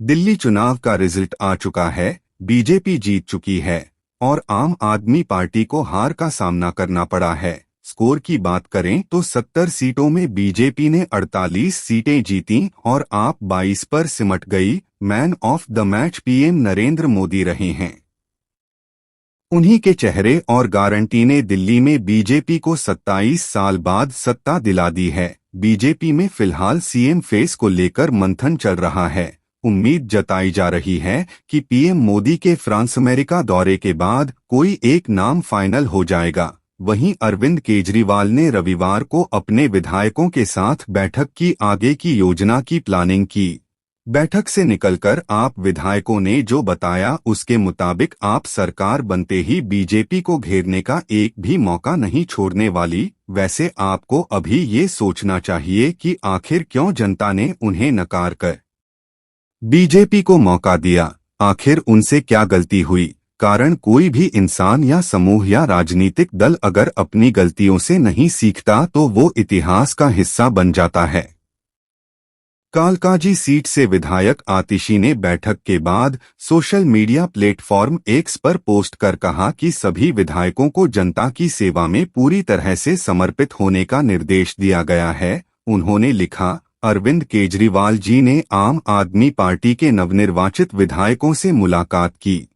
दिल्ली चुनाव का रिजल्ट आ चुका है। बीजेपी जीत चुकी है और आम आदमी पार्टी को हार का सामना करना पड़ा है। स्कोर की बात करें तो 70 सीटों में बीजेपी ने 48 सीटें जीतीं और आप 22 पर सिमट गई। Man of the match PM Narendra Modi रहे हैं। उन्हीं के चेहरे और गारंटी ने दिल्ली में बीजेपी को 27 साल बाद सत्ता दिला दी है। बीजेपी में फिलहाल सीएम फेस को लेकर मंथन चल रहा है। उम्मीद जताई जा रही है कि पीएम मोदी के फ्रांस अमेरिका दौरे के बाद कोई एक नाम फाइनल हो जाएगा। वहीं अरविंद केजरीवाल ने रविवार को अपने विधायकों के साथ बैठक की, आगे की योजना की प्लानिंग की। बैठक से निकलकर आप विधायकों ने जो बताया उसके मुताबिक आप सरकार बनते ही बीजेपी को घेरने का एक भी मौका नहीं छोड़ने वाली। वैसे आपको अभी ये सोचना चाहिए कि आखिर क्यों जनता ने उन्हें नकार कर बीजेपी को मौका दिया। आखिर उनसे क्या गलती हुई? कारण कोई भी इंसान या समूह या राजनीतिक दल अगर अपनी गलतियों से नहीं सीखता तो वो इतिहास का हिस्सा बन जाता है। कालकाजी सीट से विधायक आतिशी ने बैठक के बाद सोशल मीडिया प्लेटफॉर्म एक्स पर पोस्ट कर कहा कि सभी विधायकों को जनता की सेवा में पूरी तरह से समर्पित होने का निर्देश दिया गया है। उन्होंने लिखा, अरविंद केजरीवाल जी ने आम आदमी पार्टी के नवनिर्वाचित विधायकों से मुलाकात की।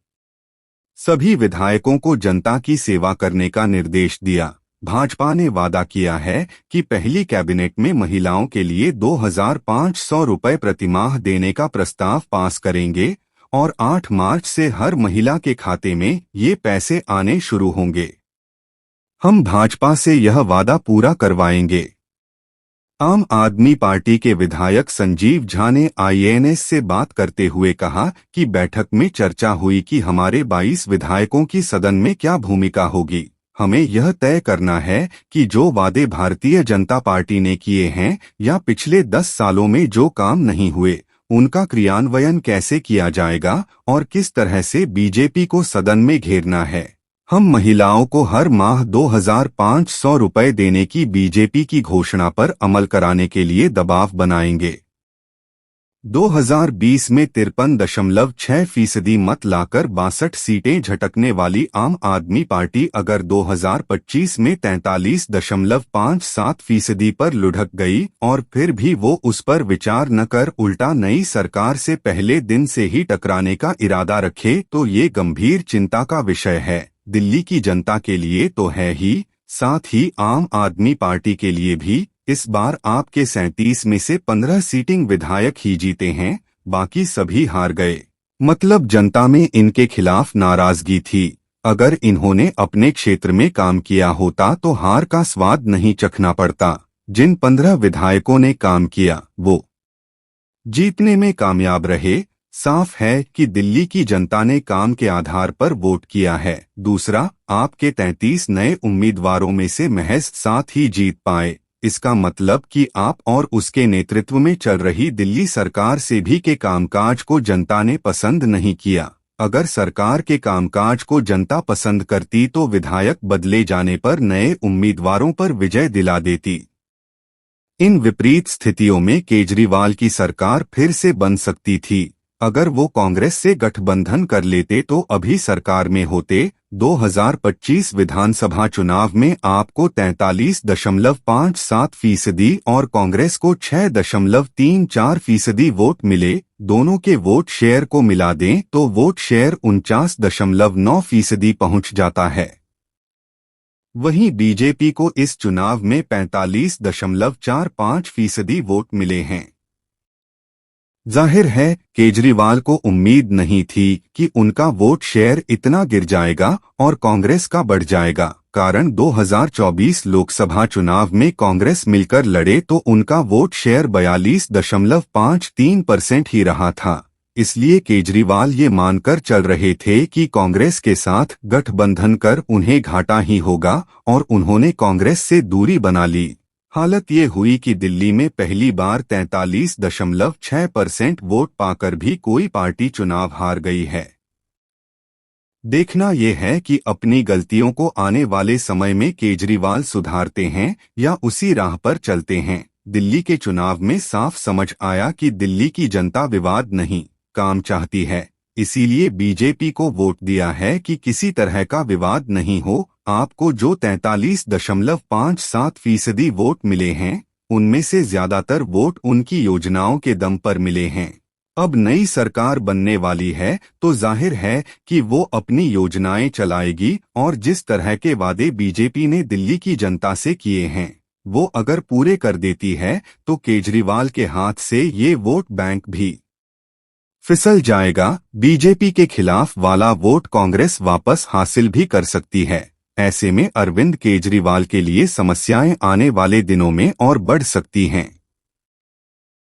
सभी विधायकों को जनता की सेवा करने का निर्देश दिया। भाजपा ने वादा किया है कि पहली कैबिनेट में महिलाओं के लिए 2500 रुपए प्रतिमाह देने का प्रस्ताव पास करेंगे और 8 मार्च से हर महिला के खाते में ये पैसे आने शुरू होंगे। हम भाजपा से यह वादा पूरा करवाएंगे। आम आदमी पार्टी के विधायक संजीव झा ने आईएनएस से बात करते हुए कहा कि बैठक में चर्चा हुई कि हमारे 22 विधायकों की सदन में क्या भूमिका होगी। हमें यह तय करना है कि जो वादे भारतीय जनता पार्टी ने किए हैं या पिछले 10 सालों में जो काम नहीं हुए, उनका क्रियान्वयन कैसे किया जाएगा और किस तरह से बीजेपी को सदन में घेरना है। हम महिलाओं को हर माह 2500 रुपए देने की बीजेपी की घोषणा पर अमल कराने के लिए दबाव बनाएंगे। 2020 में 53.6% मत लाकर 62 सीटें झटकने वाली आम आदमी पार्टी अगर 2025 में 43.57% पर लुढ़क गई और फिर भी वो उस पर विचार न कर उल्टा नई सरकार से पहले दिन से ही टकराने का इरादा रखे तो ये गंभीर चिंता का विषय है। दिल्ली की जनता के लिए तो है ही, साथ ही आम आदमी पार्टी के लिए भी। इस बार आपके 37 में से 15 सीटिंग विधायक ही जीते हैं, बाकी सभी हार गए। मतलब जनता में इनके खिलाफ नाराजगी थी। अगर इन्होंने अपने क्षेत्र में काम किया होता तो हार का स्वाद नहीं चखना पड़ता। जिन 15 विधायकों ने काम किया वो जीतने में कामयाब रहे। साफ है कि दिल्ली की जनता ने काम के आधार पर वोट किया है। दूसरा, आपके 33 नए उम्मीदवारों में से महज 7 ही जीत पाए। इसका मतलब कि आप और उसके नेतृत्व में चल रही दिल्ली सरकार से भी के कामकाज को जनता ने पसंद नहीं किया। अगर सरकार के कामकाज को जनता पसंद करती तो विधायक बदले जाने पर नए उम्मीदवारों पर विजय दिला देती। इन विपरीत स्थितियों में केजरीवाल की सरकार फिर से बन सकती थी। अगर वो कांग्रेस से गठबंधन कर लेते तो अभी सरकार में होते। 2025 विधानसभा चुनाव में आपको 43.57% और कांग्रेस को 6.34% वोट मिले। दोनों के वोट शेयर को मिला दें तो वोट शेयर 49.9% पहुंच जाता है। वहीं बीजेपी को इस चुनाव में 45.45% वोट मिले हैं। जाहिर है केजरीवाल को उम्मीद नहीं थी कि उनका वोट शेयर इतना गिर जाएगा और कांग्रेस का बढ़ जाएगा। कारण 2024 लोकसभा चुनाव में कांग्रेस मिलकर लड़े तो उनका वोट शेयर 42.53% ही रहा था। इसलिए केजरीवाल ये मानकर चल रहे थे कि कांग्रेस के साथ गठबंधन कर उन्हें घाटा ही होगा और उन्होंने कांग्रेस से दूरी बना ली। हालत ये हुई कि दिल्ली में पहली बार 43.6% वोट पाकर भी कोई पार्टी चुनाव हार गई है। देखना यह है कि अपनी गलतियों को आने वाले समय में केजरीवाल सुधारते हैं या उसी राह पर चलते हैं। दिल्ली के चुनाव में साफ समझ आया कि दिल्ली की जनता विवाद नहीं, काम चाहती है, इसीलिए बीजेपी को वोट दिया है कि किसी तरह का विवाद नहीं हो। आपको जो 43.57% वोट मिले हैं, उनमें से ज्यादातर वोट उनकी योजनाओं के दम पर मिले हैं। अब नई सरकार बनने वाली है तो जाहिर है कि वो अपनी योजनाएं चलाएगी और जिस तरह के वादे बीजेपी ने दिल्ली की जनता से किए हैं, वो अगर पूरे कर देती है तो केजरीवाल के हाथ से ये वोट बैंक भी फिसल जाएगा। बीजेपी के खिलाफ वाला वोट कांग्रेस वापस हासिल भी कर सकती है। ऐसे में अरविंद केजरीवाल के लिए समस्याएं आने वाले दिनों में और बढ़ सकती हैं।